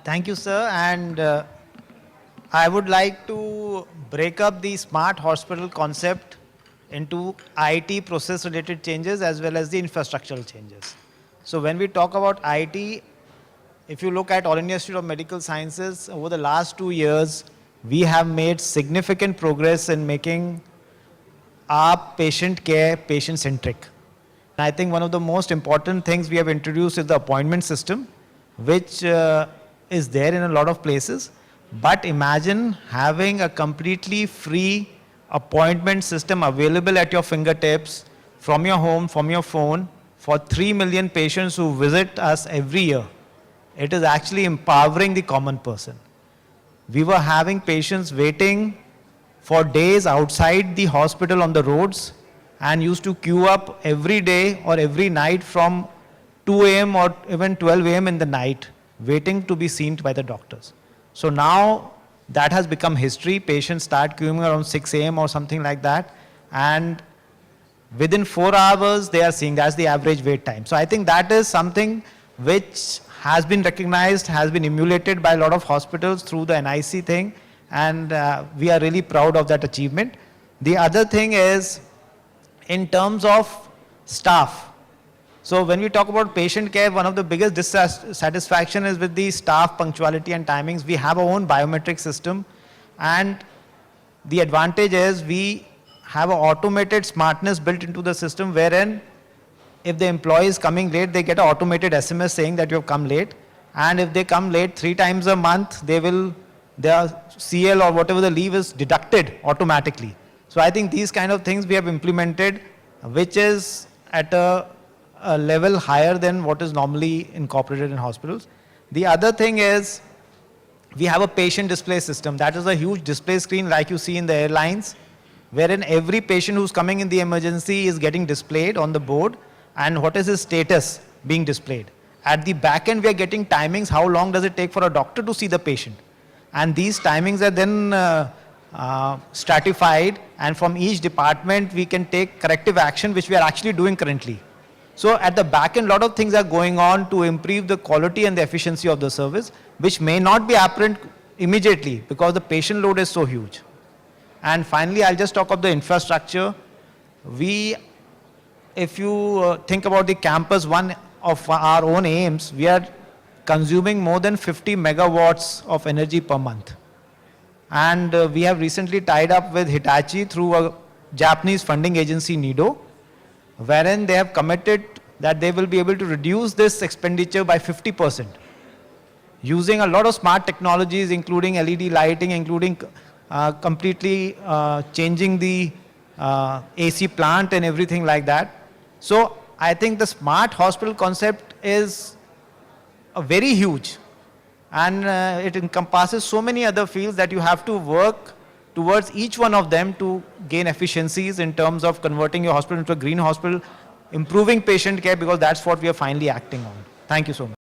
Thank you, sir. And I would like to break up the smart hospital concept into IT process related changes as well as the infrastructural changes. So when we talk about IT, if you look at All India Institute of Medical Sciences, over the last 2 years, we have made significant progress in making our patient care patient-centric. I think one of the most important things we have introduced is the appointment system, which is there in a lot of places. But imagine having a completely free appointment system available at your fingertips from your home, from your phone, for 3 million patients who visit us every year. It is actually empowering the common person. We were having patients waiting for days outside the hospital on the roads and used to queue up every day or every night from 2 a.m. or even 12 a.m. in the night, waiting to be seen by the doctors. So now that has become history. Patients start queuing around 6 a.m. or something like that, and within 4 hours they are seeing. That's the average wait time. So I think that is something which has been recognized, has been emulated by a lot of hospitals through the NIC thing, and we are really proud of that achievement. The other thing is in terms of staff. So when we talk about patient care, one of the biggest dissatisfaction is with the staff punctuality and timings. We have our own biometric system, and the advantage is we have an automated smartness built into the system, wherein if the employee is coming late, they get an automated SMS saying that you have come late. And if they come late 3 times a month, their CL or whatever the leave is deducted automatically. So I think these kind of things we have implemented, which is at a level higher than what is normally incorporated in hospitals. The other thing is we have a patient display system. That is a huge display screen like you see in the airlines, wherein every patient who's coming in the emergency is getting displayed on the board, and what is his status being displayed. At the back end, we are getting timings. How long does it take for a doctor to see the patient? And these timings are then stratified, and from each department, we can take corrective action, which we are actually doing currently. So at the back end, a lot of things are going on to improve the quality and the efficiency of the service, which may not be apparent immediately because the patient load is so huge. And finally, I'll just talk of the infrastructure. If you think about the campus, one of our own aims, we are consuming more than 50 megawatts of energy per month. And we have recently tied up with Hitachi through a Japanese funding agency, NIDO, wherein they have committed that they will be able to reduce this expenditure by 50%, using a lot of smart technologies, including LED lighting, including completely changing the AC plant and everything like that. So I think the smart hospital concept is very huge, and it encompasses so many other fields that you have to work towards each one of them to gain efficiencies in terms of converting your hospital into a green hospital, improving patient care, because that's what we are finally acting on. Thank you so much.